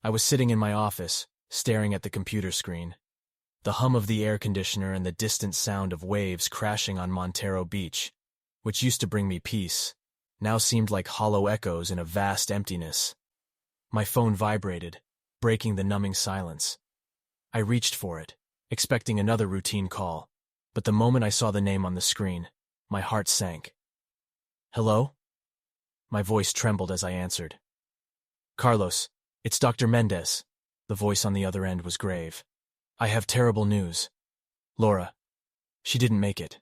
I was sitting in my office, staring at the computer screen. The hum of the air conditioner and the distant sound of waves crashing on Montero Beach, which used to bring me peace, now seemed like hollow echoes in a vast emptiness. My phone vibrated, breaking the numbing silence. I reached for it, expecting another routine call, but the moment I saw the name on the screen, my heart sank. "Hello?" My voice trembled as I answered. "Carlos, it's Dr. Mendez." The voice on the other end was grave. "I have terrible news. Laura, she didn't make it."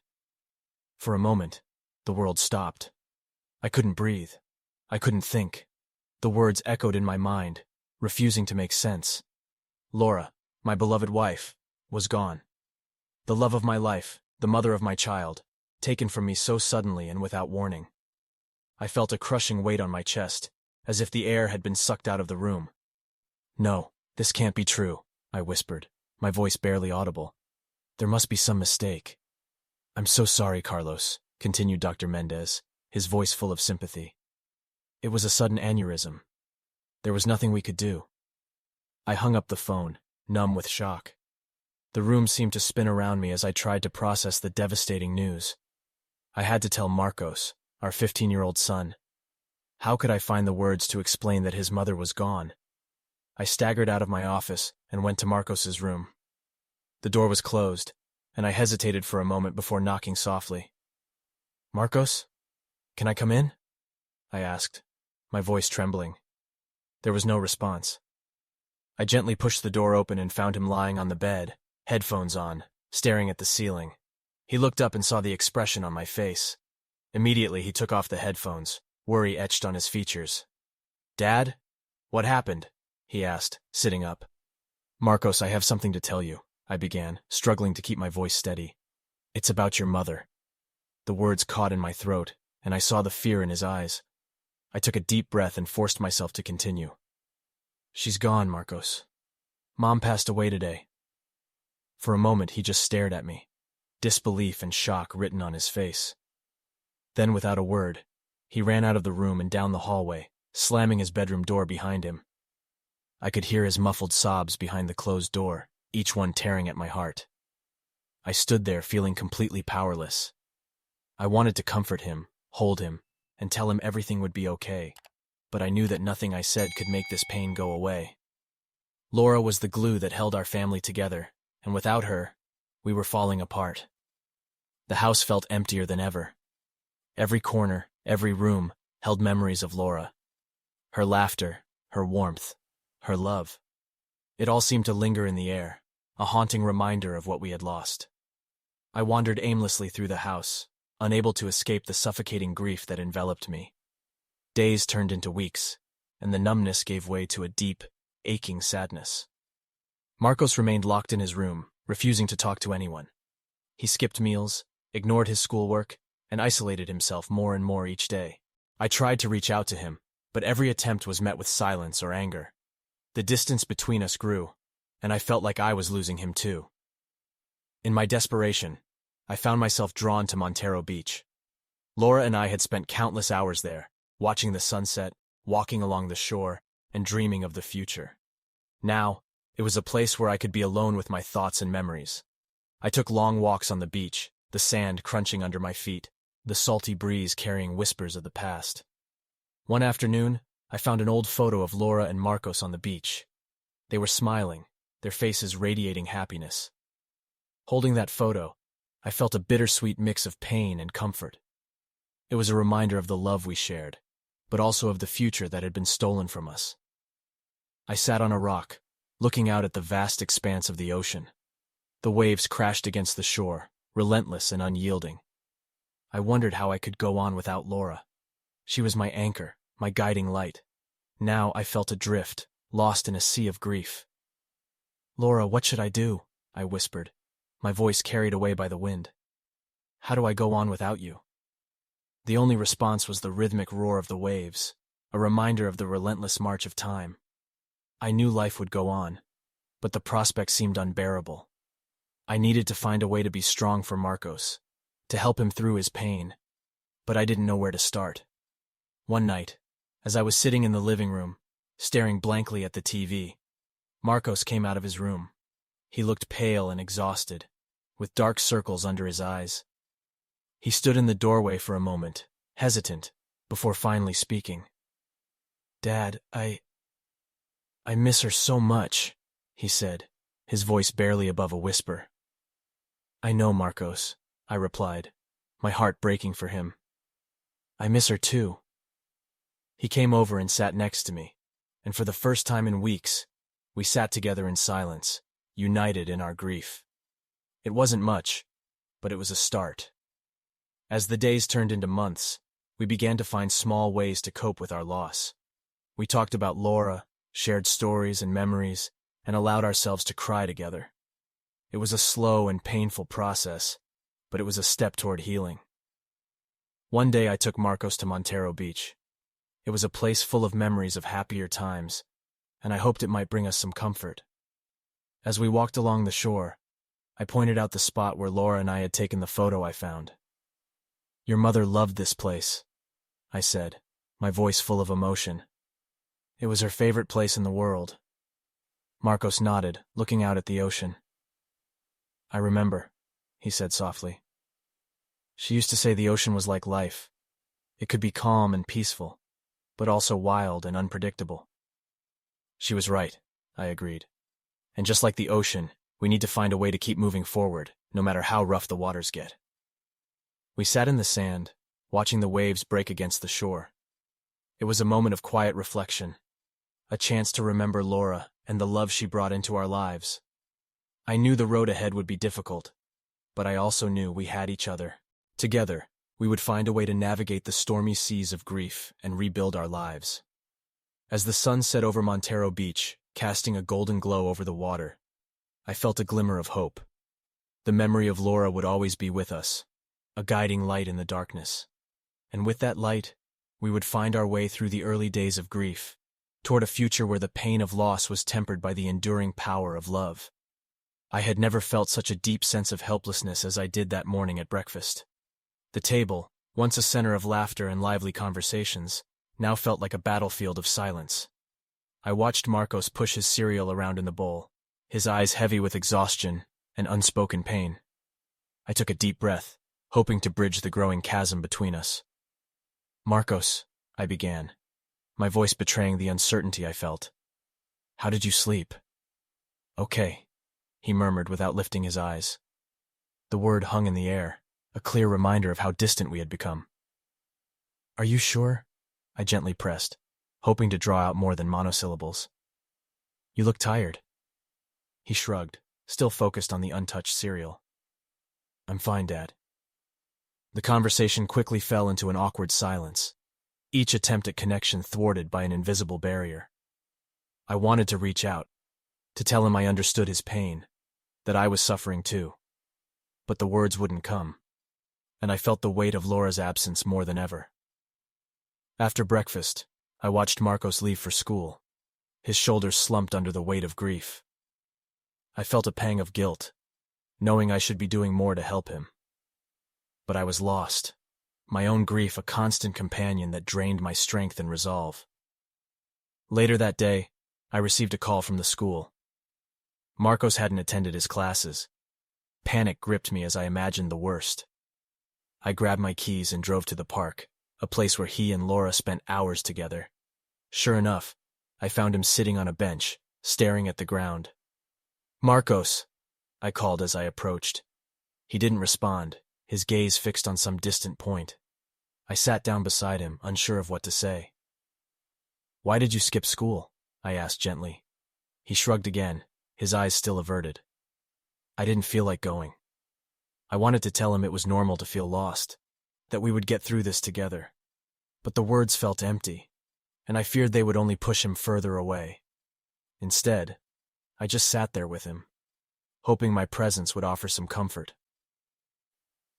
For a moment, the world stopped. I couldn't breathe. I couldn't think. The words echoed in my mind, refusing to make sense. Laura, my beloved wife, was gone. The love of my life, the mother of my child, taken from me so suddenly and without warning. I felt a crushing weight on my chest, as if the air had been sucked out of the room. "No, this can't be true," I whispered, my voice barely audible. "There must be some mistake." "I'm so sorry, Carlos," continued Dr. Mendez, his voice full of sympathy. "It was a sudden aneurysm. There was nothing we could do." I hung up the phone, numb with shock. The room seemed to spin around me as I tried to process the devastating news. I had to tell Marcos, our 15-year-old son. How could I find the words to explain that his mother was gone? I staggered out of my office and went to Marcos's room. The door was closed, and I hesitated for a moment before knocking softly. "Marcos, can I come in?" I asked, my voice trembling. There was no response. I gently pushed the door open and found him lying on the bed, headphones on, staring at the ceiling. He looked up and saw the expression on my face. Immediately he took off the headphones, worry etched on his features. "Dad? What happened?" he asked, sitting up. "Marcos, I have something to tell you," I began, struggling to keep my voice steady. "It's about your mother." The words caught in my throat, and I saw the fear in his eyes. I took a deep breath and forced myself to continue. "She's gone, Marcos. Mom passed away today." For a moment he just stared at me, disbelief and shock written on his face. Then, without a word, he ran out of the room and down the hallway, slamming his bedroom door behind him. I could hear his muffled sobs behind the closed door, each one tearing at my heart. I stood there feeling completely powerless. I wanted to comfort him, hold him, and tell him everything would be okay, but I knew that nothing I said could make this pain go away. Laura was the glue that held our family together, and without her, we were falling apart. The house felt emptier than ever. Every corner, every room, held memories of Laura. Her laughter, her warmth, her love. It all seemed to linger in the air, a haunting reminder of what we had lost. I wandered aimlessly through the house, unable to escape the suffocating grief that enveloped me. Days turned into weeks, and the numbness gave way to a deep, aching sadness. Marcos remained locked in his room, refusing to talk to anyone. He skipped meals, ignored his schoolwork, and isolated himself more and more each day. I tried to reach out to him, but every attempt was met with silence or anger. The distance between us grew, and I felt like I was losing him too. In my desperation, I found myself drawn to Montero Beach. Laura and I had spent countless hours there, watching the sunset, walking along the shore, and dreaming of the future. Now, it was a place where I could be alone with my thoughts and memories. I took long walks on the beach, the sand crunching under my feet, the salty breeze carrying whispers of the past. One afternoon, I found an old photo of Laura and Marcos on the beach. They were smiling, their faces radiating happiness. Holding that photo, I felt a bittersweet mix of pain and comfort. It was a reminder of the love we shared, but also of the future that had been stolen from us. I sat on a rock, looking out at the vast expanse of the ocean. The waves crashed against the shore, relentless and unyielding. I wondered how I could go on without Laura. She was my anchor, my guiding light. Now I felt adrift, lost in a sea of grief. "Laura, what should I do?" I whispered, my voice carried away by the wind. "How do I go on without you?" The only response was the rhythmic roar of the waves, a reminder of the relentless march of time. I knew life would go on, but the prospect seemed unbearable. I needed to find a way to be strong for Marcos, to help him through his pain, but I didn't know where to start. One night, as I was sitting in the living room, staring blankly at the TV. Marcos came out of his room. He looked pale and exhausted, with dark circles under his eyes. He stood in the doorway for a moment, hesitant, before finally speaking. "Dad, I miss her so much," he said, his voice barely above a whisper. "I know, Marcos," I replied, my heart breaking for him. "I miss her too." He came over and sat next to me, and for the first time in weeks, we sat together in silence, united in our grief. It wasn't much, but it was a start. As the days turned into months, we began to find small ways to cope with our loss. We talked about Laura, shared stories and memories, and allowed ourselves to cry together. It was a slow and painful process, but it was a step toward healing. One day I took Marcos to Montero Beach. It was a place full of memories of happier times, and I hoped it might bring us some comfort. As we walked along the shore, I pointed out the spot where Laura and I had taken the photo I found. "Your mother loved this place," I said, my voice full of emotion. "It was her favorite place in the world." Marcos nodded, looking out at the ocean. "I remember," he said softly. "She used to say the ocean was like life. It could be calm and peaceful, but also wild and unpredictable." She was right, I agreed. And just like the ocean, we need to find a way to keep moving forward, no matter how rough the waters get. We sat in the sand, watching the waves break against the shore. It was a moment of quiet reflection, a chance to remember Laura and the love she brought into our lives. I knew the road ahead would be difficult, but I also knew we had each other. Together, we would find a way to navigate the stormy seas of grief and rebuild our lives. As the sun set over Montero Beach, casting a golden glow over the water, I felt a glimmer of hope. The memory of Laura would always be with us, a guiding light in the darkness. And with that light, we would find our way through the early days of grief, toward a future where the pain of loss was tempered by the enduring power of love. I had never felt such a deep sense of helplessness as I did that morning at breakfast. The table, once a center of laughter and lively conversations, now felt like a battlefield of silence. I watched Marcos push his cereal around in the bowl, his eyes heavy with exhaustion and unspoken pain. I took a deep breath, hoping to bridge the growing chasm between us. "Marcos," I began, my voice betraying the uncertainty I felt. "How did you sleep?" "Okay," he murmured without lifting his eyes. The word hung in the air, a clear reminder of how distant we had become. "Are you sure?" I gently pressed, hoping to draw out more than monosyllables. "You look tired." He shrugged, still focused on the untouched cereal. "I'm fine, Dad." The conversation quickly fell into an awkward silence, each attempt at connection thwarted by an invisible barrier. I wanted to reach out, to tell him I understood his pain, that I was suffering too. But the words wouldn't come, and I felt the weight of Laura's absence more than ever. After breakfast, I watched Marcos leave for school, his shoulders slumped under the weight of grief. I felt a pang of guilt, knowing I should be doing more to help him. But I was lost, my own grief a constant companion that drained my strength and resolve. Later that day, I received a call from the school. Marcos hadn't attended his classes. Panic gripped me as I imagined the worst. I grabbed my keys and drove to the park, a place where he and Laura spent hours together. Sure enough, I found him sitting on a bench, staring at the ground. "Marcos," I called as I approached. He didn't respond, his gaze fixed on some distant point. I sat down beside him, unsure of what to say. "Why did you skip school?" I asked gently. He shrugged again, his eyes still averted. "I didn't feel like going." I wanted to tell him it was normal to feel lost, that we would get through this together. But the words felt empty, and I feared they would only push him further away. Instead, I just sat there with him, hoping my presence would offer some comfort.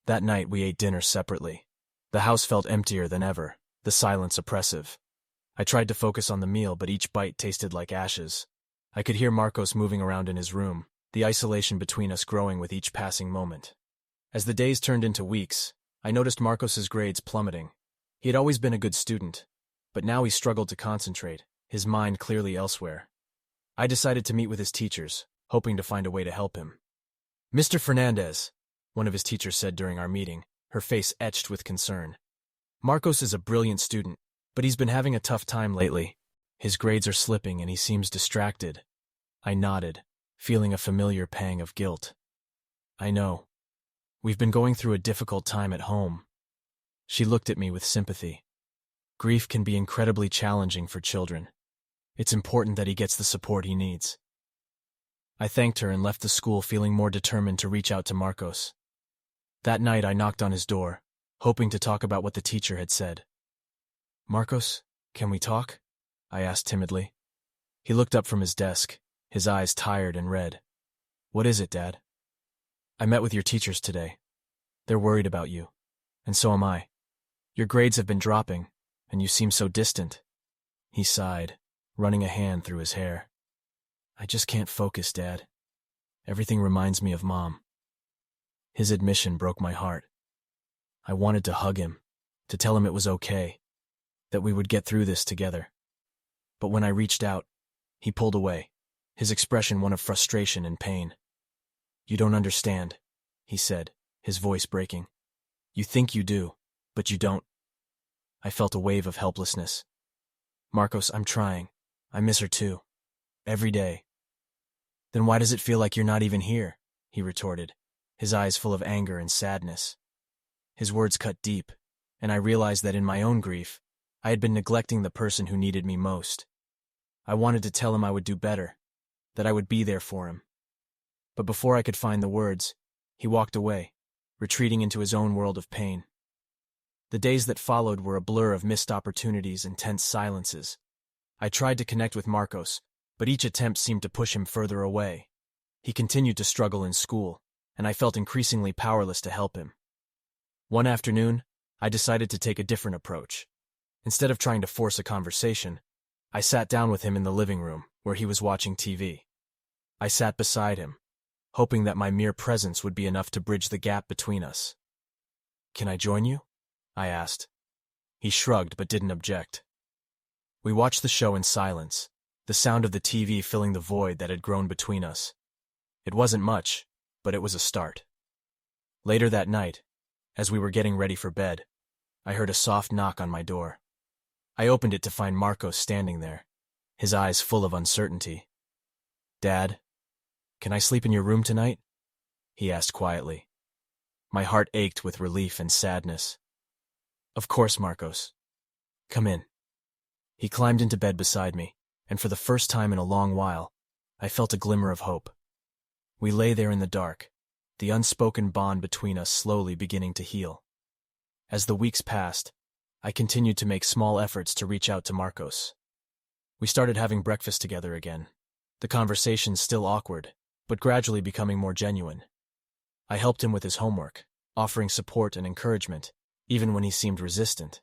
That night we ate dinner separately. The house felt emptier than ever, the silence oppressive. I tried to focus on the meal, but each bite tasted like ashes. I could hear Marcos moving around in his room, the isolation between us growing with each passing moment. As the days turned into weeks, I noticed Marcos's grades plummeting. He had always been a good student, but now he struggled to concentrate, his mind clearly elsewhere. I decided to meet with his teachers, hoping to find a way to help him. "Mr. Fernandez," one of his teachers said during our meeting, her face etched with concern. "Marcos is a brilliant student, but he's been having a tough time lately. His grades are slipping and he seems distracted." I nodded, feeling a familiar pang of guilt. "I know. We've been going through a difficult time at home." She looked at me with sympathy. Grief can be incredibly challenging for children. It's important that he gets the support he needs. I thanked her and left the school feeling more determined to reach out to Marcos. That night I knocked on his door, hoping to talk about what the teacher had said. "Marcos, can we talk?" I asked timidly. He looked up from his desk, his eyes tired and red. "What is it, Dad?" "I met with your teachers today. They're worried about you, and so am I. Your grades have been dropping, and you seem so distant." He sighed, running a hand through his hair. "I just can't focus, Dad. Everything reminds me of Mom." His admission broke my heart. I wanted to hug him, to tell him it was okay, that we would get through this together. But when I reached out, he pulled away, his expression one of frustration and pain. "You don't understand," he said, his voice breaking. "You think you do, but you don't." I felt a wave of helplessness. "Marcos, I'm trying. I miss her too. Every day." "Then why does it feel like you're not even here?" he retorted, his eyes full of anger and sadness. His words cut deep, and I realized that in my own grief, I had been neglecting the person who needed me most. I wanted to tell him I would do better, that I would be there for him. But before I could find the words, he walked away, retreating into his own world of pain. The days that followed were a blur of missed opportunities and tense silences. I tried to connect with Marcos, but each attempt seemed to push him further away. He continued to struggle in school, and I felt increasingly powerless to help him. One afternoon, I decided to take a different approach. Instead of trying to force a conversation, I sat down with him in the living room, where he was watching TV. I sat beside him, hoping that my mere presence would be enough to bridge the gap between us. "Can I join you?" I asked. He shrugged but didn't object. We watched the show in silence, the sound of the TV filling the void that had grown between us. It wasn't much, but it was a start. Later that night, as we were getting ready for bed, I heard a soft knock on my door. I opened it to find Marcos standing there, his eyes full of uncertainty. "Dad, can I sleep in your room tonight?" he asked quietly. My heart ached with relief and sadness. "Of course, Marcos. Come in." He climbed into bed beside me, and for the first time in a long while, I felt a glimmer of hope. We lay there in the dark, the unspoken bond between us slowly beginning to heal. As the weeks passed, I continued to make small efforts to reach out to Marcos. We started having breakfast together again, the conversations still awkward, but gradually becoming more genuine. I helped him with his homework, offering support and encouragement, even when he seemed resistant.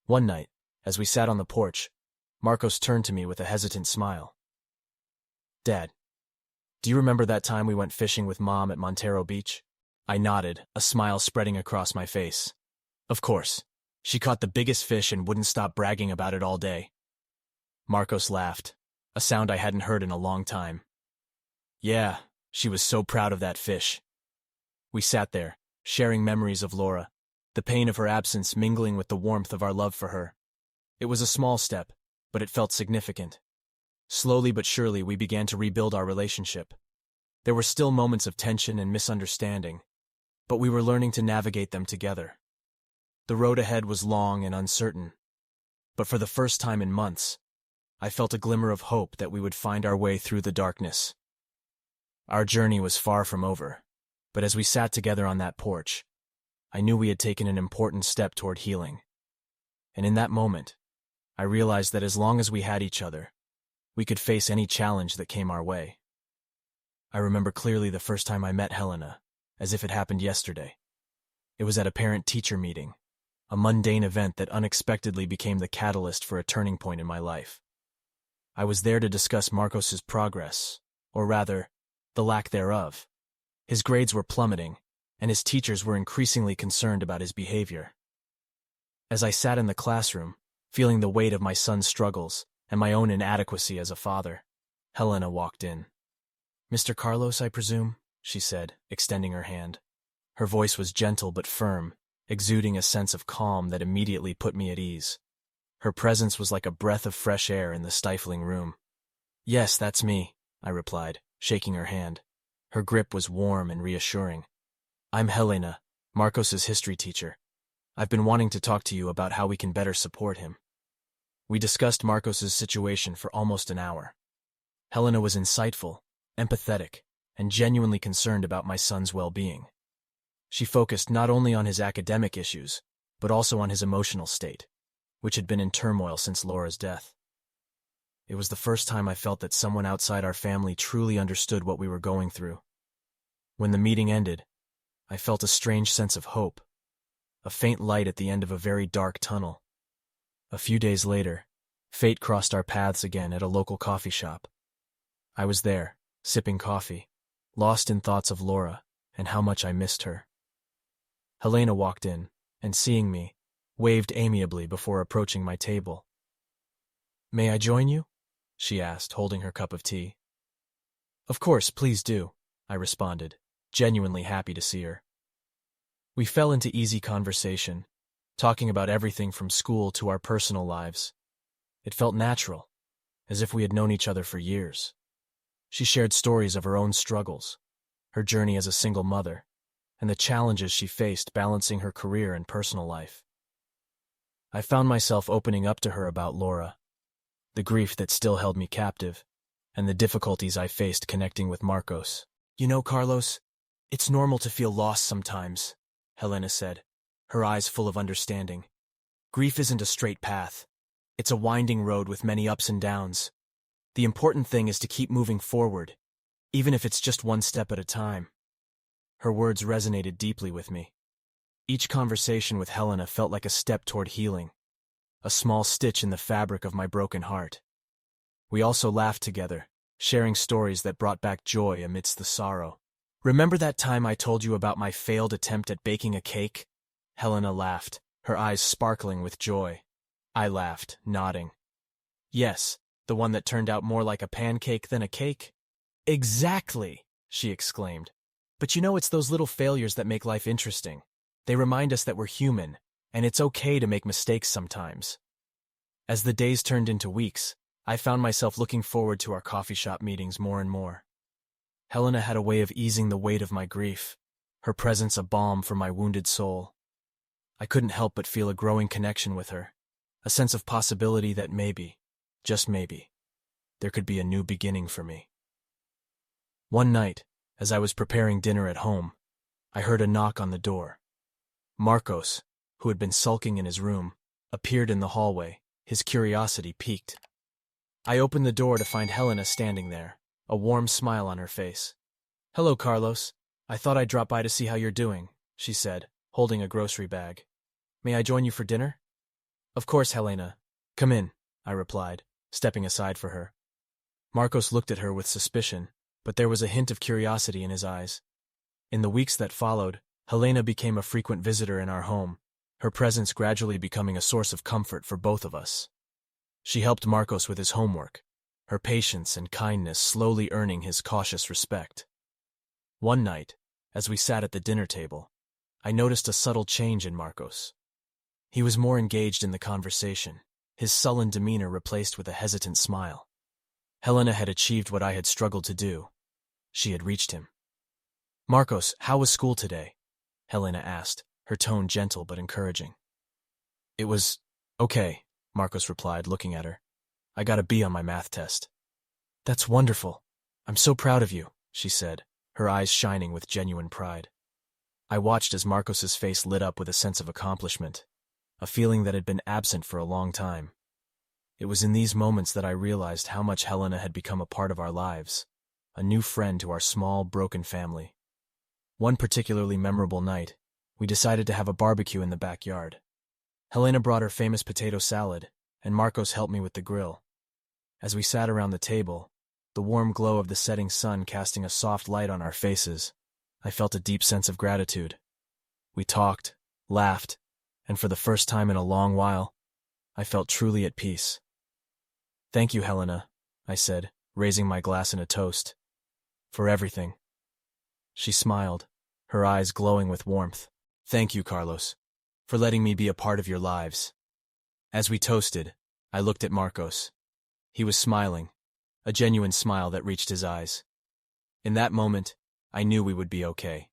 One night, as we sat on the porch, Marcos turned to me with a hesitant smile. "Dad, do you remember that time we went fishing with Mom at Montero Beach?" I nodded, a smile spreading across my face. "Of course. She caught the biggest fish and wouldn't stop bragging about it all day." Marcos laughed, a sound I hadn't heard in a long time. "Yeah, she was so proud of that fish." We sat there, sharing memories of Laura, the pain of her absence mingling with the warmth of our love for her. It was a small step, but it felt significant. Slowly but surely we began to rebuild our relationship. There were still moments of tension and misunderstanding, but we were learning to navigate them together. The road ahead was long and uncertain, but for the first time in months, I felt a glimmer of hope that we would find our way through the darkness. Our journey was far from over, but as we sat together on that porch, I knew we had taken an important step toward healing. And in that moment, I realized that as long as we had each other, we could face any challenge that came our way. I remember clearly the first time I met Helena, as if it happened yesterday. It was at a parent-teacher meeting, a mundane event that unexpectedly became the catalyst for a turning point in my life. I was there to discuss Marcos's progress, or rather, the lack thereof. His grades were plummeting, and his teachers were increasingly concerned about his behavior. As I sat in the classroom, feeling the weight of my son's struggles, and my own inadequacy as a father. Helena walked in. "Mr. Carlos, I presume?" she said, extending her hand. Her voice was gentle but firm, exuding a sense of calm that immediately put me at ease. Her presence was like a breath of fresh air in the stifling room. "Yes, that's me," I replied, shaking her hand. Her grip was warm and reassuring. "I'm Helena, Marcos's history teacher. I've been wanting to talk to you about how we can better support him." We discussed Marcos's situation for almost an hour. Helena was insightful, empathetic, and genuinely concerned about my son's well-being. She focused not only on his academic issues, but also on his emotional state, which had been in turmoil since Laura's death. It was the first time I felt that someone outside our family truly understood what we were going through. When the meeting ended, I felt a strange sense of hope, a faint light at the end of a very dark tunnel. A few days later, fate crossed our paths again at a local coffee shop. I was there, sipping coffee, lost in thoughts of Laura and how much I missed her. Helena walked in, and seeing me, waved amiably before approaching my table. "May I join you?" she asked, holding her cup of tea. "Of course, please do," I responded, genuinely happy to see her. We fell into easy conversation, talking about everything from school to our personal lives. It felt natural, as if we had known each other for years. She shared stories of her own struggles, her journey as a single mother, and the challenges she faced balancing her career and personal life. I found myself opening up to her about Laura, the grief that still held me captive, and the difficulties I faced connecting with Marcos. "You know, Carlos, it's normal to feel lost sometimes," Helena said, her eyes full of understanding. "Grief isn't a straight path. It's a winding road with many ups and downs. The important thing is to keep moving forward, even if it's just one step at a time." Her words resonated deeply with me. Each conversation with Helena felt like a step toward healing, a small stitch in the fabric of my broken heart. We also laughed together, sharing stories that brought back joy amidst the sorrow. "Remember that time I told you about my failed attempt at baking a cake?" Helena laughed, her eyes sparkling with joy. I laughed, nodding. "Yes, the one that turned out more like a pancake than a cake?" "Exactly!" she exclaimed. "But you know, it's those little failures that make life interesting. They remind us that we're human, and it's okay to make mistakes sometimes." As the days turned into weeks, I found myself looking forward to our coffee shop meetings more and more. Helena had a way of easing the weight of my grief, her presence a balm for my wounded soul. I couldn't help but feel a growing connection with her, a sense of possibility that maybe, just maybe, there could be a new beginning for me. One night, as I was preparing dinner at home, I heard a knock on the door. Marcos, who had been sulking in his room, appeared in the hallway, his curiosity piqued. I opened the door to find Helena standing there, a warm smile on her face. "Hello, Carlos. I thought I'd drop by to see how you're doing," she said, holding a grocery bag. "May I join you for dinner?" "Of course, Helena. Come in," I replied, stepping aside for her. Marcos looked at her with suspicion, but there was a hint of curiosity in his eyes. In the weeks that followed, Helena became a frequent visitor in our home, her presence gradually becoming a source of comfort for both of us. She helped Marcos with his homework, her patience and kindness slowly earning his cautious respect. One night, as we sat at the dinner table, I noticed a subtle change in Marcos. He was more engaged in the conversation, his sullen demeanor replaced with a hesitant smile. Helena had achieved what I had struggled to do. She had reached him. "Marcos, how was school today?" Helena asked, her tone gentle but encouraging. "It was okay," Marcos replied, looking at her. "I got a B on my math test." "That's wonderful. I'm so proud of you," she said, her eyes shining with genuine pride. I watched as Marcos's face lit up with a sense of accomplishment, a feeling that had been absent for a long time. It was in these moments that I realized how much Helena had become a part of our lives, a new friend to our small, broken family. One particularly memorable night, we decided to have a barbecue in the backyard. Helena brought her famous potato salad, and Marcos helped me with the grill. As we sat around the table, the warm glow of the setting sun casting a soft light on our faces, I felt a deep sense of gratitude. We talked, laughed, and for the first time in a long while, I felt truly at peace. Thank you, Helena, I said, raising my glass in a toast. For everything. She smiled, her eyes glowing with warmth. Thank you, Carlos, for letting me be a part of your lives. As we toasted, I looked at Marcos. He was smiling, a genuine smile that reached his eyes. In that moment, I knew we would be okay.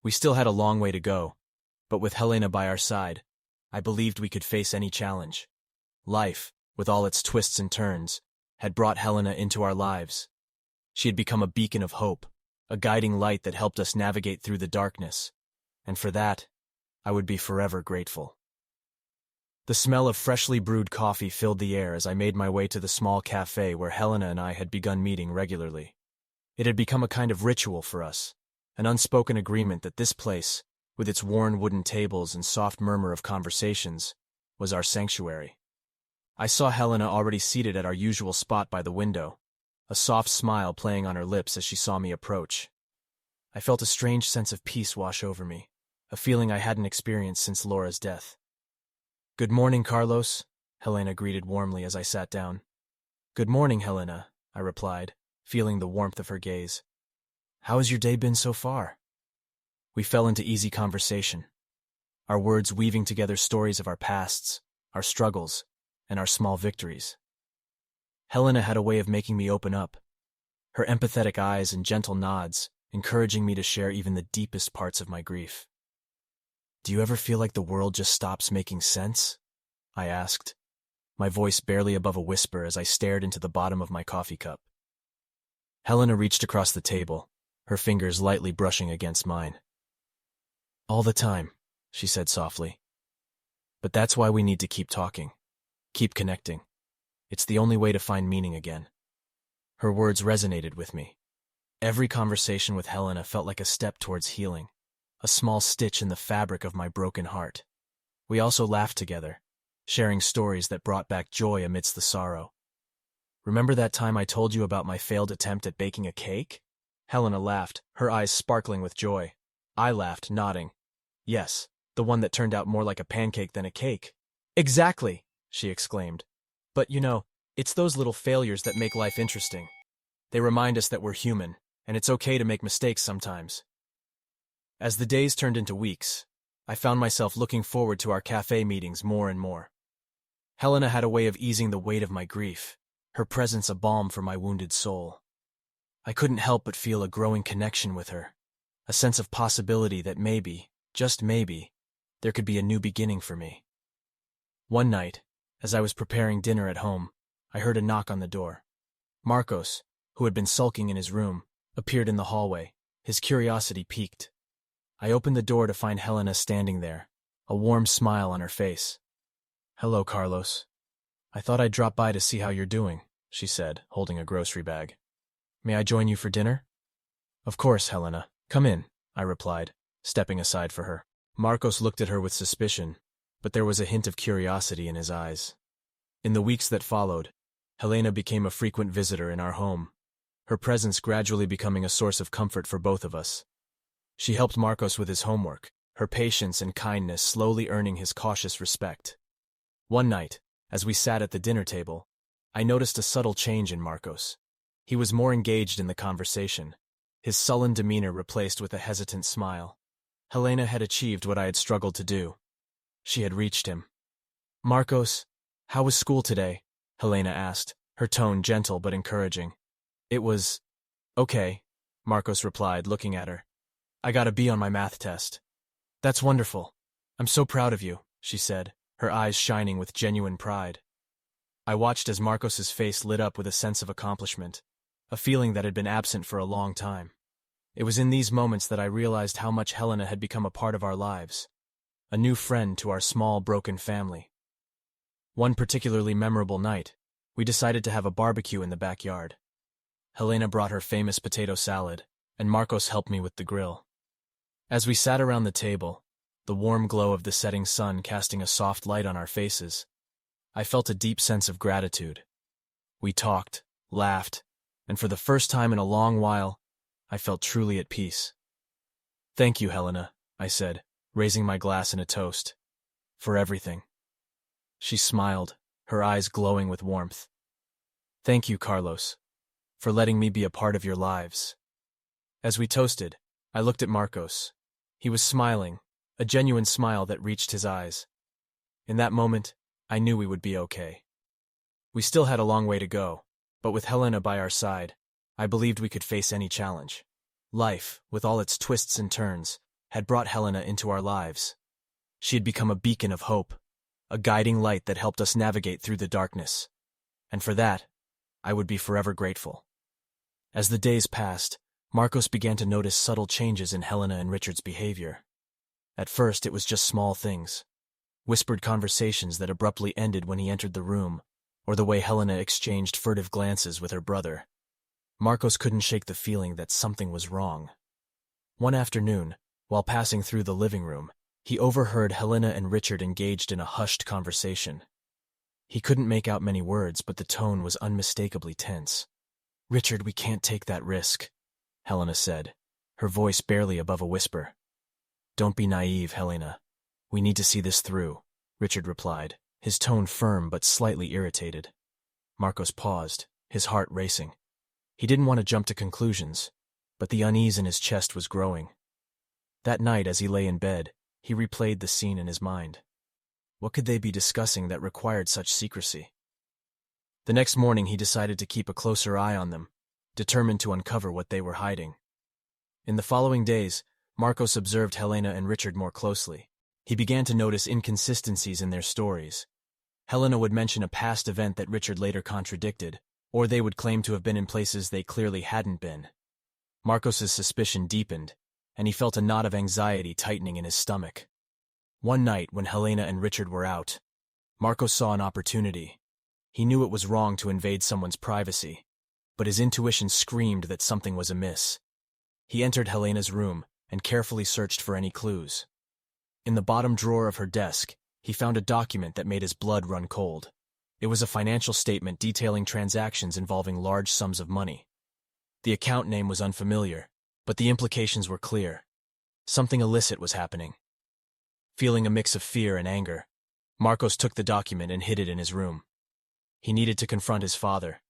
We still had a long way to go, but with Helena by our side, I believed we could face any challenge. Life, with all its twists and turns, had brought Helena into our lives. She had become a beacon of hope, a guiding light that helped us navigate through the darkness, and for that, I would be forever grateful. The smell of freshly brewed coffee filled the air as I made my way to the small cafe where Helena and I had begun meeting regularly. It had become a kind of ritual for us, an unspoken agreement that this place, with its worn wooden tables and soft murmur of conversations, was our sanctuary. I saw Helena already seated at our usual spot by the window, a soft smile playing on her lips as she saw me approach. I felt a strange sense of peace wash over me, a feeling I hadn't experienced since Laura's death. Good morning, Carlos, Helena greeted warmly as I sat down. Good morning, Helena, I replied, feeling the warmth of her gaze. How has your day been so far? We fell into easy conversation, our words weaving together stories of our pasts, our struggles, and our small victories. Helena had a way of making me open up, her empathetic eyes and gentle nods encouraging me to share even the deepest parts of my grief. Do you ever feel like the world just stops making sense? I asked, my voice barely above a whisper as I stared into the bottom of my coffee cup. Helena reached across the table, her fingers lightly brushing against mine. All the time, she said softly. But that's why we need to keep talking, keep connecting. It's the only way to find meaning again. Her words resonated with me. Every conversation with Helena felt like a step towards healing, a small stitch in the fabric of my broken heart. We also laughed together, sharing stories that brought back joy amidst the sorrow. Remember that time I told you about my failed attempt at baking a cake? Helena laughed, her eyes sparkling with joy. I laughed, nodding. Yes, the one that turned out more like a pancake than a cake. Exactly, she exclaimed. But it's those little failures that make life interesting. They remind us that we're human, and it's okay to make mistakes sometimes. As the days turned into weeks, I found myself looking forward to our cafe meetings more and more. Helena had a way of easing the weight of my grief, her presence a balm for my wounded soul. I couldn't help but feel a growing connection with her, a sense of possibility that maybe, just maybe, there could be a new beginning for me. One night, as I was preparing dinner at home, I heard a knock on the door. Marcos, who had been sulking in his room, appeared in the hallway, his curiosity piqued. I opened the door to find Helena standing there, a warm smile on her face. Hello, Carlos. I thought I'd drop by to see how you're doing, she said, holding a grocery bag. May I join you for dinner? Of course, Helena. Come in, I replied, stepping aside for her. Marcos looked at her with suspicion, but there was a hint of curiosity in his eyes. In the weeks that followed, Helena became a frequent visitor in our home, her presence gradually becoming a source of comfort for both of us. She helped Marcos with his homework, her patience and kindness slowly earning his cautious respect. One night, as we sat at the dinner table, I noticed a subtle change in Marcos. He was more engaged in the conversation, his sullen demeanor replaced with a hesitant smile. Helena had achieved what I had struggled to do. She had reached him. Marcos, how was school today? Helena asked, her tone gentle but encouraging. It was okay, Marcos replied, looking at her. I got a B on my math test. That's wonderful. I'm so proud of you, she said, her eyes shining with genuine pride. I watched as Marcos's face lit up with a sense of accomplishment, a feeling that had been absent for a long time. It was in these moments that I realized how much Helena had become a part of our lives, a new friend to our small, broken family. One particularly memorable night, we decided to have a barbecue in the backyard. Helena brought her famous potato salad, and Marcos helped me with the grill. As we sat around the table, the warm glow of the setting sun casting a soft light on our faces, I felt a deep sense of gratitude. We talked, laughed, and for the first time in a long while, I felt truly at peace. Thank you, Helena, I said, raising my glass in a toast. For everything. She smiled, her eyes glowing with warmth. Thank you, Carlos, for letting me be a part of your lives. As we toasted, I looked at Marcos. He was smiling, a genuine smile that reached his eyes. In that moment, I knew we would be okay. We still had a long way to go, but with Helena by our side, I believed we could face any challenge. Life, with all its twists and turns, had brought Helena into our lives. She had become a beacon of hope, a guiding light that helped us navigate through the darkness. And for that, I would be forever grateful. As the days passed, Marcos began to notice subtle changes in Helena and Richard's behavior. At first, it was just small things. Whispered conversations that abruptly ended when he entered the room, or the way Helena exchanged furtive glances with her brother. Marcos couldn't shake the feeling that something was wrong. One afternoon, while passing through the living room, he overheard Helena and Richard engaged in a hushed conversation. He couldn't make out many words, but the tone was unmistakably tense. "Richard, we can't take that risk," Helena said, her voice barely above a whisper. "Don't be naive, Helena. We need to see this through," Richard replied, his tone firm but slightly irritated. Marcos paused, his heart racing. He didn't want to jump to conclusions, but the unease in his chest was growing. That night, as he lay in bed, he replayed the scene in his mind. What could they be discussing that required such secrecy? The next morning he decided to keep a closer eye on them, determined to uncover what they were hiding. In the following days, Marcos observed Helena and Richard more closely. He began to notice inconsistencies in their stories. Helena would mention a past event that Richard later contradicted, or they would claim to have been in places they clearly hadn't been. Marcos's suspicion deepened, and he felt a knot of anxiety tightening in his stomach. One night, when Helena and Richard were out, Marcos saw an opportunity. He knew it was wrong to invade someone's privacy, but his intuition screamed that something was amiss. He entered Helena's room and carefully searched for any clues. In the bottom drawer of her desk, he found a document that made his blood run cold. It was a financial statement detailing transactions involving large sums of money. The account name was unfamiliar, but the implications were clear. Something illicit was happening. Feeling a mix of fear and anger, Marcos took the document and hid it in his room. He needed to confront his father,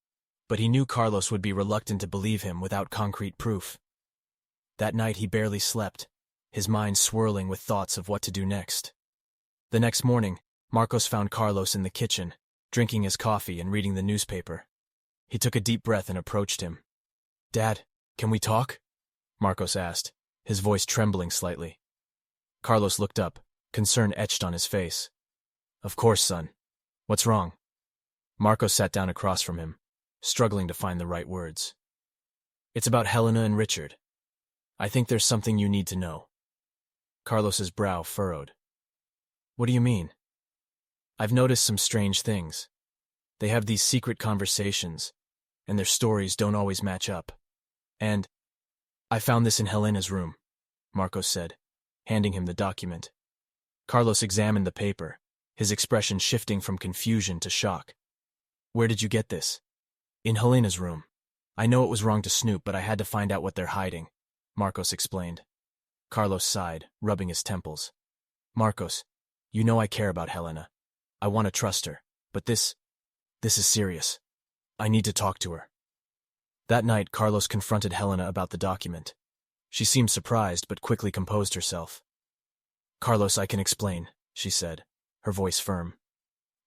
but he knew Carlos would be reluctant to believe him without concrete proof. That night he barely slept, his mind swirling with thoughts of what to do next. The next morning, Marcos found Carlos in the kitchen, drinking his coffee and reading the newspaper. He took a deep breath and approached him. "Dad, can we talk?" Marcos asked, his voice trembling slightly. Carlos looked up, concern etched on his face. "Of course, son. What's wrong?" Marcos sat down across from him, struggling to find the right words. "It's about Helena and Richard. I think there's something you need to know." Carlos's brow furrowed. "What do you mean?" "I've noticed some strange things. They have these secret conversations, and their stories don't always match up. And I found this in Helena's room," Marcos said, handing him the document. Carlos examined the paper, his expression shifting from confusion to shock. "Where did you get this?" "In Helena's room. I know it was wrong to snoop, but I had to find out what they're hiding," Marcos explained. Carlos sighed, rubbing his temples. "Marcos, you know I care about Helena. I want to trust her, but this is serious. I need to talk to her." That night, Carlos confronted Helena about the document. She seemed surprised, but quickly composed herself. "Carlos, I can explain," she said, her voice firm.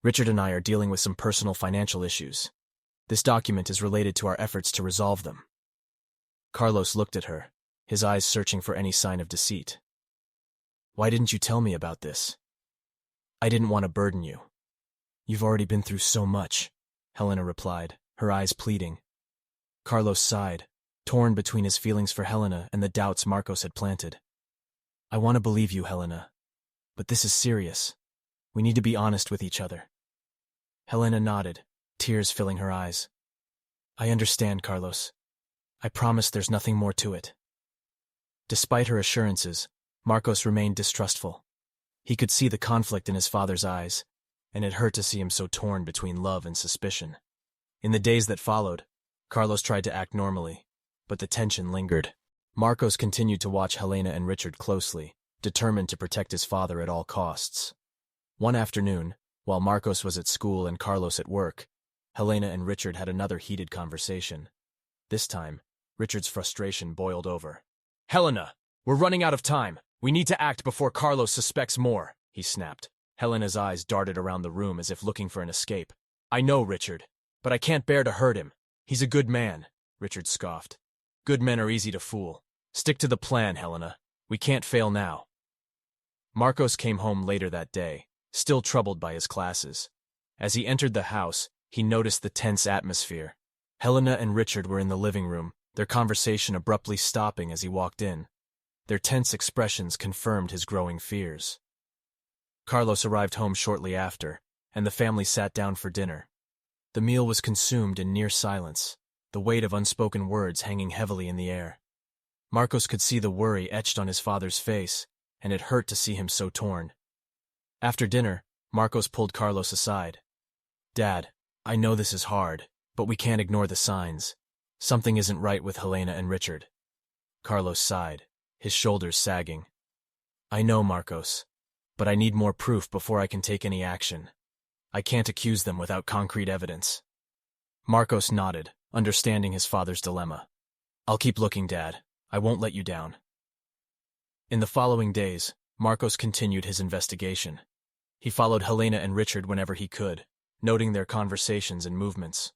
"Richard and I are dealing with some personal financial issues. This document is related to our efforts to resolve them." Carlos looked at her, his eyes searching for any sign of deceit. "Why didn't you tell me about this?" "I didn't want to burden you." "You've already been through so much," Helena replied, her eyes pleading. Carlos sighed, torn between his feelings for Helena and the doubts Marcos had planted. "I want to believe you, Helena, but this is serious. We need to be honest with each other." Helena nodded, tears filling her eyes. "I understand, Carlos. I promise there's nothing more to it." Despite her assurances, Marcos remained distrustful. He could see the conflict in his father's eyes, and it hurt to see him so torn between love and suspicion. In the days that followed, Carlos tried to act normally, but the tension lingered. Marcos continued to watch Helena and Richard closely, determined to protect his father at all costs. One afternoon, while Marcos was at school and Carlos at work, Helena and Richard had another heated conversation. This time, Richard's frustration boiled over. "Helena, we're running out of time. We need to act before Carlos suspects more," he snapped. Helena's eyes darted around the room as if looking for an escape. "I know, Richard, but I can't bear to hurt him. He's a good man," Richard scoffed. "Good men are easy to fool. Stick to the plan, Helena. We can't fail now." Marcos came home later that day, still troubled by his classes. As he entered the house, he noticed the tense atmosphere. Helena and Richard were in the living room, their conversation abruptly stopping as he walked in. Their tense expressions confirmed his growing fears. Carlos arrived home shortly after, and the family sat down for dinner. The meal was consumed in near silence, the weight of unspoken words hanging heavily in the air. Marcos could see the worry etched on his father's face, and it hurt to see him so torn. After dinner, Marcos pulled Carlos aside. "Dad, I know this is hard, but we can't ignore the signs. Something isn't right with Helena and Richard." Carlos sighed, his shoulders sagging. "I know, Marcos, but I need more proof before I can take any action. I can't accuse them without concrete evidence." Marcos nodded, understanding his father's dilemma. "I'll keep looking, Dad. I won't let you down." In the following days, Marcos continued his investigation. He followed Helena and Richard whenever he could, noting their conversations and movements.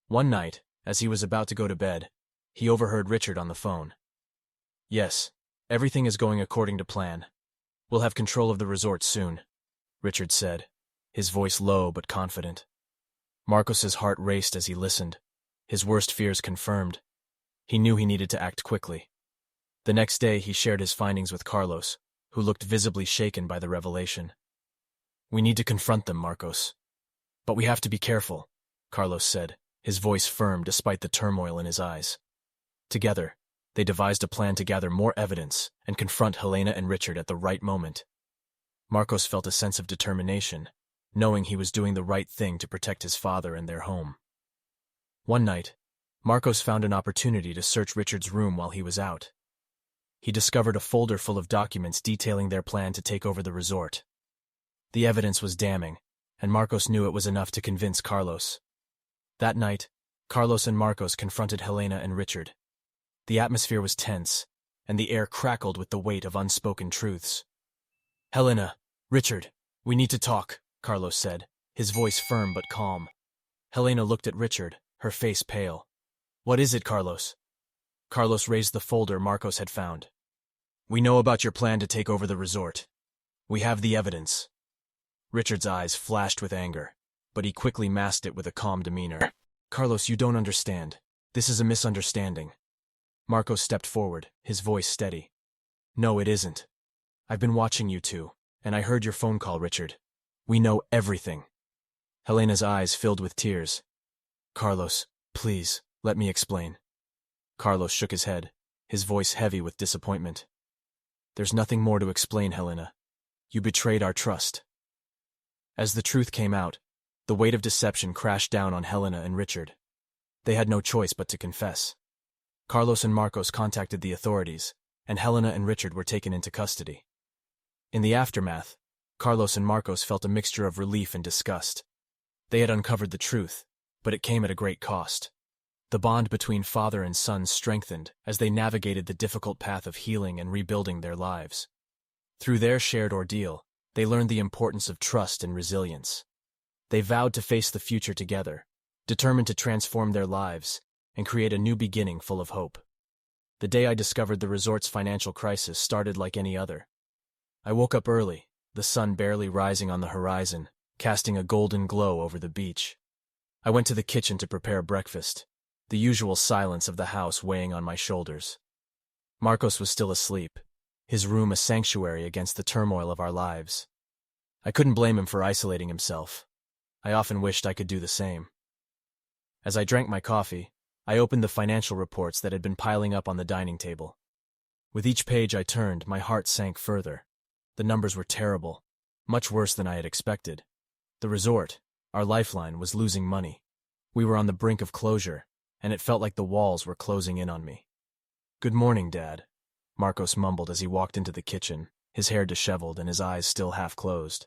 One night, as he was about to go to bed, he overheard Richard on the phone. "Yes, everything is going according to plan. We'll have control of the resort soon," Richard said, his voice low but confident. Marcos's heart raced as he listened, his worst fears confirmed. He knew he needed to act quickly. The next day he shared his findings with Carlos, who looked visibly shaken by the revelation. "We need to confront them, Marcos. But we have to be careful," Carlos said, his voice firm despite the turmoil in his eyes. Together, they devised a plan to gather more evidence and confront Helena and Richard at the right moment. Marcos felt a sense of determination, knowing he was doing the right thing to protect his father and their home. One night, Marcos found an opportunity to search Richard's room while he was out. He discovered a folder full of documents detailing their plan to take over the resort. The evidence was damning, and Marcos knew it was enough to convince Carlos. That night, Carlos and Marcos confronted Helena and Richard. The atmosphere was tense, and the air crackled with the weight of unspoken truths. "Helena, Richard, we need to talk," Carlos said, his voice firm but calm. Helena looked at Richard, her face pale. "What is it, Carlos?" Carlos raised the folder Marcos had found. "We know about your plan to take over the resort. We have the evidence." Richard's eyes flashed with anger, but he quickly masked it with a calm demeanor. "Carlos, you don't understand. This is a misunderstanding." Marcos stepped forward, his voice steady. "No, it isn't. I've been watching you two, and I heard your phone call, Richard. We know everything." Helena's eyes filled with tears. "Carlos, please, let me explain." Carlos shook his head, his voice heavy with disappointment. "There's nothing more to explain, Helena. You betrayed our trust." As the truth came out, the weight of deception crashed down on Helena and Richard. They had no choice but to confess. Carlos and Marcos contacted the authorities, and Helena and Richard were taken into custody. In the aftermath, Carlos and Marcos felt a mixture of relief and disgust. They had uncovered the truth, but it came at a great cost. The bond between father and son strengthened as they navigated the difficult path of healing and rebuilding their lives. Through their shared ordeal, they learned the importance of trust and resilience. They vowed to face the future together, determined to transform their lives and create a new beginning full of hope. The day I discovered the resort's financial crisis started like any other. I woke up early, the sun barely rising on the horizon, casting a golden glow over the beach. I went to the kitchen to prepare breakfast, the usual silence of the house weighing on my shoulders. Marcos was still asleep, his room a sanctuary against the turmoil of our lives. I couldn't blame him for isolating himself. I often wished I could do the same. As I drank my coffee, I opened the financial reports that had been piling up on the dining table. With each page I turned, my heart sank further. The numbers were terrible, much worse than I had expected. The resort, our lifeline, was losing money. We were on the brink of closure, and it felt like the walls were closing in on me. "Good morning, Dad," Marcos mumbled as he walked into the kitchen, his hair disheveled and his eyes still half closed.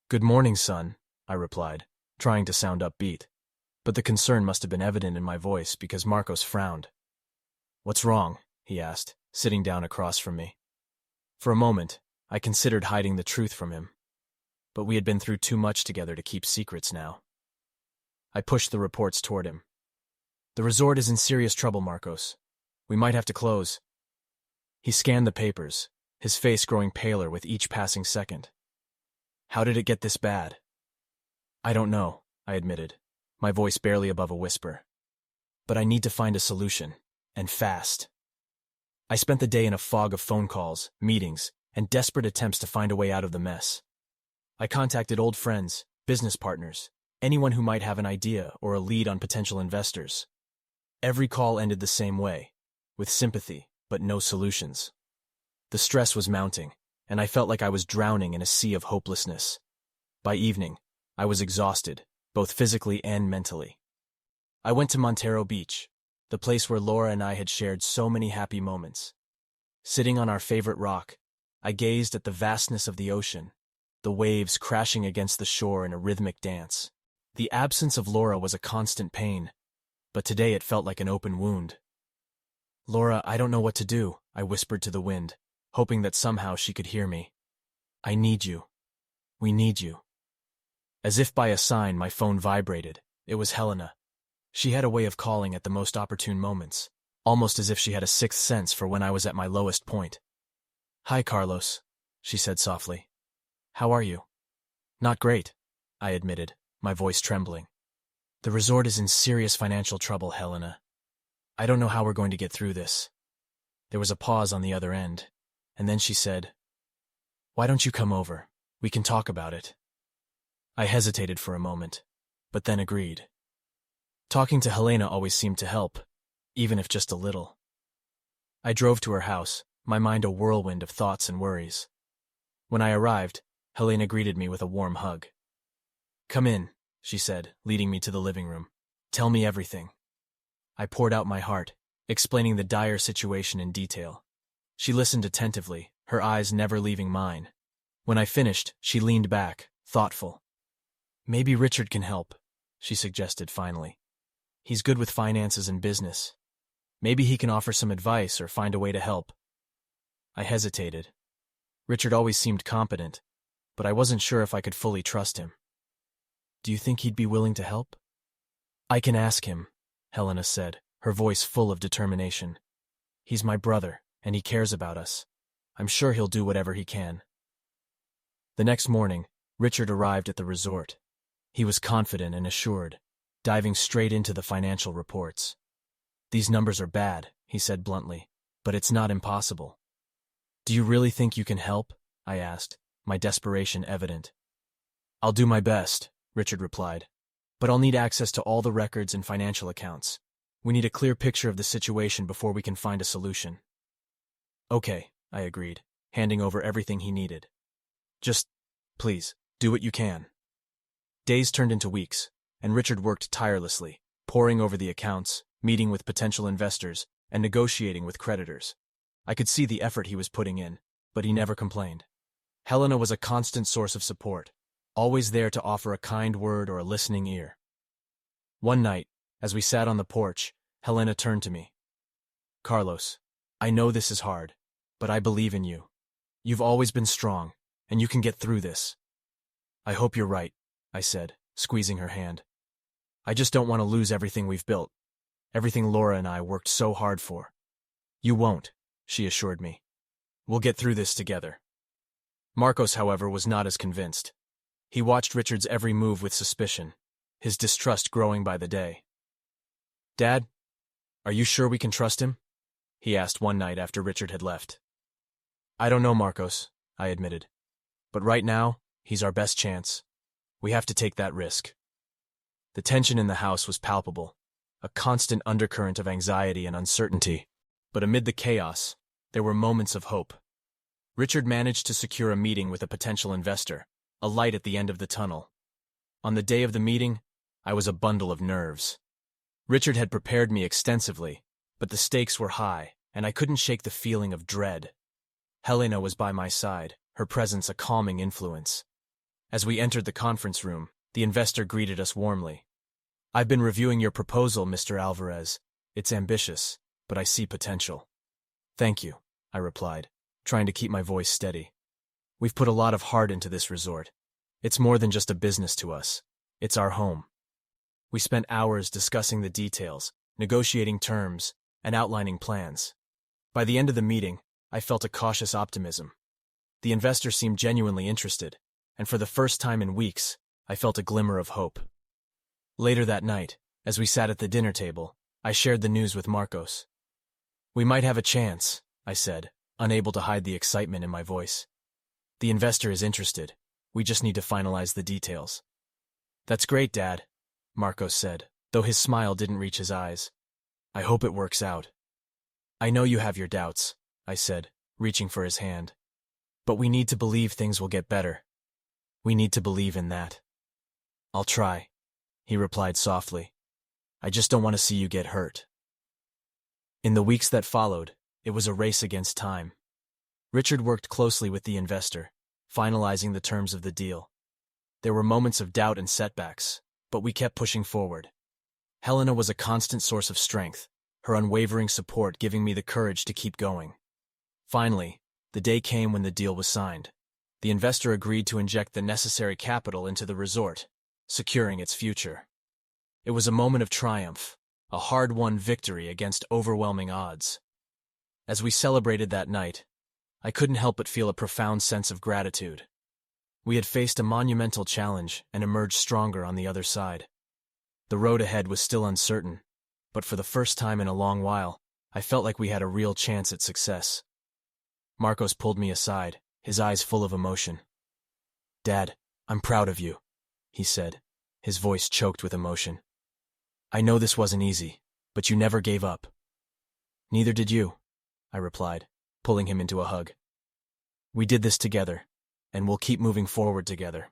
"Good morning, son," I replied, trying to sound upbeat. but the concern must have been evident in my voice because Marcos frowned. "What's wrong?" he asked, sitting down across from me. For a moment, I considered hiding the truth from him, but we had been through too much together to keep secrets now. I pushed the reports toward him. "The resort is in serious trouble, Marcos. We might have to close." He scanned the papers, his face growing paler with each passing second. "How did it get this bad?" "I don't know," I admitted, my voice barely above a whisper. "But I need to find a solution, and fast." I spent the day in a fog of phone calls, meetings, and desperate attempts to find a way out of the mess. I contacted old friends, business partners, anyone who might have an idea or a lead on potential investors. Every call ended the same way, with sympathy, but no solutions. The stress was mounting, and I felt like I was drowning in a sea of hopelessness. By evening, I was exhausted, both physically and mentally. I went to Montero Beach, the place where Laura and I had shared so many happy moments. Sitting on our favorite rock, I gazed at the vastness of the ocean, the waves crashing against the shore in a rhythmic dance. The absence of Laura was a constant pain, but today it felt like an open wound. "Laura, I don't know what to do," I whispered to the wind, hoping that somehow she could hear me. "I need you. We need you." As if by a sign, my phone vibrated. It was Helena. She had a way of calling at the most opportune moments, almost as if she had a sixth sense for when I was at my lowest point. "Hi, Carlos," she said softly. "How are you?" "Not great," I admitted, my voice trembling. "The resort is in serious financial trouble, Helena. I don't know how we're going to get through this." There was a pause on the other end, and then she said, "Why don't you come over? We can talk about it." I hesitated for a moment, but then agreed. Talking to Helena always seemed to help, even if just a little. I drove to her house, my mind a whirlwind of thoughts and worries. When I arrived, Helena greeted me with a warm hug. "Come in," she said, leading me to the living room. "Tell me everything." I poured out my heart, explaining the dire situation in detail. She listened attentively, her eyes never leaving mine. When I finished, she leaned back, thoughtful. "Maybe Richard can help," she suggested finally. "He's good with finances and business. Maybe he can offer some advice or find a way to help." I hesitated. Richard always seemed competent, but I wasn't sure if I could fully trust him. "Do you think he'd be willing to help?" "I can ask him," Helena said, her voice full of determination. "He's my brother, and he cares about us. I'm sure he'll do whatever he can." The next morning, Richard arrived at the resort. He was confident and assured, diving straight into the financial reports. "These numbers are bad," he said bluntly, "but it's not impossible." "Do you really think you can help?" I asked, my desperation evident. "I'll do my best," Richard replied, "but I'll need access to all the records and financial accounts. We need a clear picture of the situation before we can find a solution." "Okay," I agreed, handing over everything he needed. "Just, please, do what you can." Days turned into weeks, and Richard worked tirelessly, poring over the accounts, meeting with potential investors, and negotiating with creditors. I could see the effort he was putting in, but he never complained. Helena was a constant source of support, always there to offer a kind word or a listening ear. One night, as we sat on the porch, Helena turned to me. "Carlos, I know this is hard, but I believe in you. You've always been strong, and you can get through this." "I hope you're right," I said, squeezing her hand. "I just don't want to lose everything we've built, everything Laura and I worked so hard for." "You won't," she assured me. "We'll get through this together." Marcos, however, was not as convinced. He watched Richard's every move with suspicion, his distrust growing by the day. "Dad, are you sure we can trust him?" he asked one night after Richard had left. "I don't know, Marcos," I admitted. "But right now, he's our best chance. We have to take that risk." The tension in the house was palpable, a constant undercurrent of anxiety and uncertainty. But amid the chaos, there were moments of hope. Richard managed to secure a meeting with a potential investor, a light at the end of the tunnel. On the day of the meeting, I was a bundle of nerves. Richard had prepared me extensively, but the stakes were high, and I couldn't shake the feeling of dread. Helena was by my side, her presence a calming influence. As we entered the conference room, the investor greeted us warmly. I've been reviewing your proposal, Mr. Alvarez. It's ambitious, but I see potential. Thank you, I replied, trying to keep my voice steady. We've put a lot of heart into this resort. It's more than just a business to us. It's our home. We spent hours discussing the details, negotiating terms, and outlining plans. By the end of the meeting, I felt a cautious optimism. The investor seemed genuinely interested, and for the first time in weeks, I felt a glimmer of hope. Later that night, as we sat at the dinner table, I shared the news with Marcos. We might have a chance, I said, unable to hide the excitement in my voice. The investor is interested. We just need to finalize the details. That's great, Dad, Marcos said, though his smile didn't reach his eyes. I hope it works out. I know you have your doubts, I said, reaching for his hand. But we need to believe things will get better. We need to believe in that. I'll try, he replied softly. I just don't want to see you get hurt. In the weeks that followed, it was a race against time. Richard worked closely with the investor, finalizing the terms of the deal. There were moments of doubt and setbacks, but we kept pushing forward. Helena was a constant source of strength, her unwavering support giving me the courage to keep going. Finally, the day came when the deal was signed. The investor agreed to inject the necessary capital into the resort, securing its future. It was a moment of triumph, a hard-won victory against overwhelming odds. As we celebrated that night, I couldn't help but feel a profound sense of gratitude. We had faced a monumental challenge and emerged stronger on the other side. The road ahead was still uncertain, but for the first time in a long while, I felt like we had a real chance at success. Marcos pulled me aside, his eyes full of emotion. Dad, I'm proud of you, he said, his voice choked with emotion. I know this wasn't easy, but you never gave up. Neither did you, I replied, pulling him into a hug. We did this together, and we'll keep moving forward together.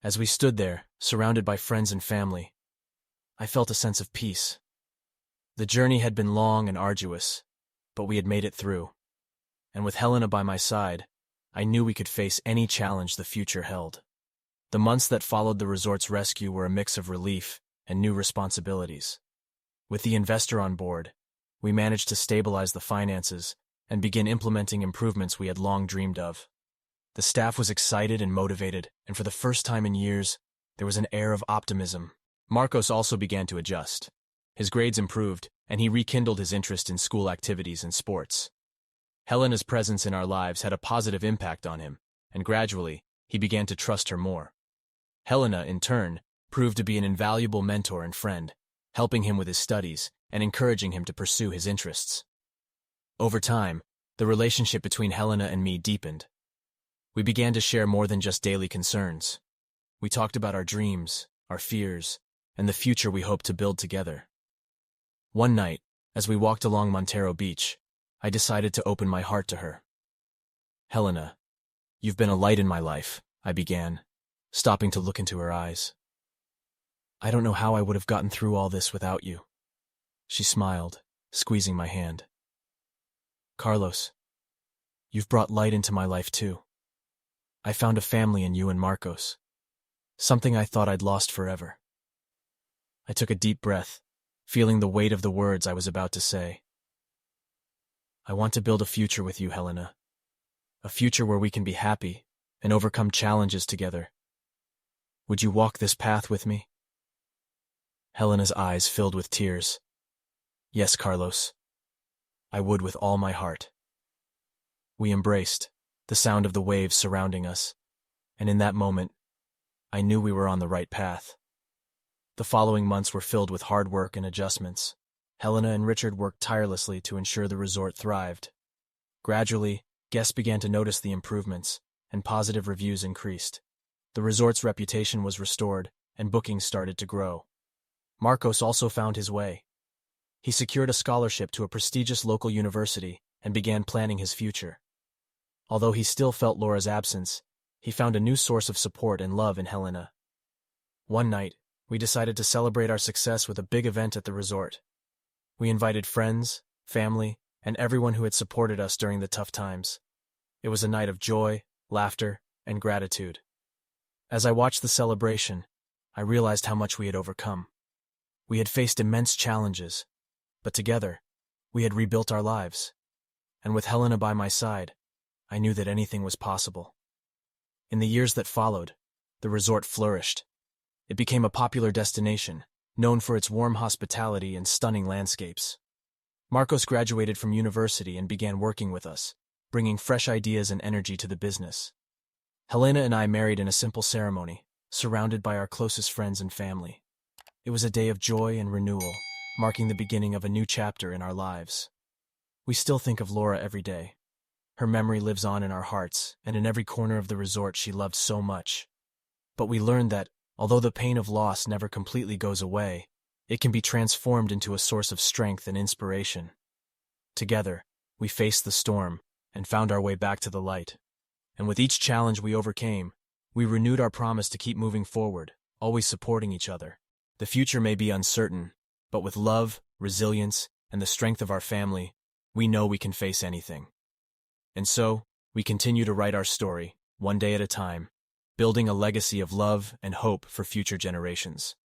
As we stood there, surrounded by friends and family, I felt a sense of peace. The journey had been long and arduous, but we had made it through. And with Helena by my side, I knew we could face any challenge the future held. The months that followed the resort's rescue were a mix of relief and new responsibilities. With the investor on board, we managed to stabilize the finances and begin implementing improvements we had long dreamed of. The staff was excited and motivated, and for the first time in years, there was an air of optimism. Marcos also began to adjust. His grades improved, and he rekindled his interest in school activities and sports. Helena's presence in our lives had a positive impact on him, and gradually, he began to trust her more. Helena, in turn, proved to be an invaluable mentor and friend, helping him with his studies and encouraging him to pursue his interests. Over time, the relationship between Helena and me deepened. We began to share more than just daily concerns. We talked about our dreams, our fears, and the future we hoped to build together. One night, as we walked along Montero Beach, I decided to open my heart to her. Helena, you've been a light in my life, I began, stopping to look into her eyes. I don't know how I would have gotten through all this without you. She smiled, squeezing my hand. Carlos, you've brought light into my life too. I found a family in you and Marcos, something I thought I'd lost forever. I took a deep breath, feeling the weight of the words I was about to say. I want to build a future with you, Helena. A future where we can be happy and overcome challenges together. Would you walk this path with me? Helena's eyes filled with tears. Yes, Carlos. I would with all my heart. We embraced, the sound of the waves surrounding us, and in that moment, I knew we were on the right path. The following months were filled with hard work and adjustments. Helena and Richard worked tirelessly to ensure the resort thrived. Gradually, guests began to notice the improvements, and positive reviews increased. The resort's reputation was restored, and bookings started to grow. Marcos also found his way. He secured a scholarship to a prestigious local university and began planning his future. Although he still felt Laura's absence, he found a new source of support and love in Helena. One night, we decided to celebrate our success with a big event at the resort. We invited friends, family, and everyone who had supported us during the tough times. It was a night of joy, laughter, and gratitude. As I watched the celebration, I realized how much we had overcome. We had faced immense challenges, but together, we had rebuilt our lives. And with Helena by my side, I knew that anything was possible. In the years that followed, the resort flourished. It became a popular destination, known for its warm hospitality and stunning landscapes. Marcos graduated from university and began working with us, bringing fresh ideas and energy to the business. Helena and I married in a simple ceremony, surrounded by our closest friends and family. It was a day of joy and renewal, marking the beginning of a new chapter in our lives. We still think of Laura every day. Her memory lives on in our hearts, and in every corner of the resort she loved so much. But we learned that, although the pain of loss never completely goes away, it can be transformed into a source of strength and inspiration. Together, we faced the storm and found our way back to the light. And with each challenge we overcame, we renewed our promise to keep moving forward, always supporting each other. The future may be uncertain, but with love, resilience, and the strength of our family, we know we can face anything. And so, we continue to write our story, one day at a time, building a legacy of love and hope for future generations.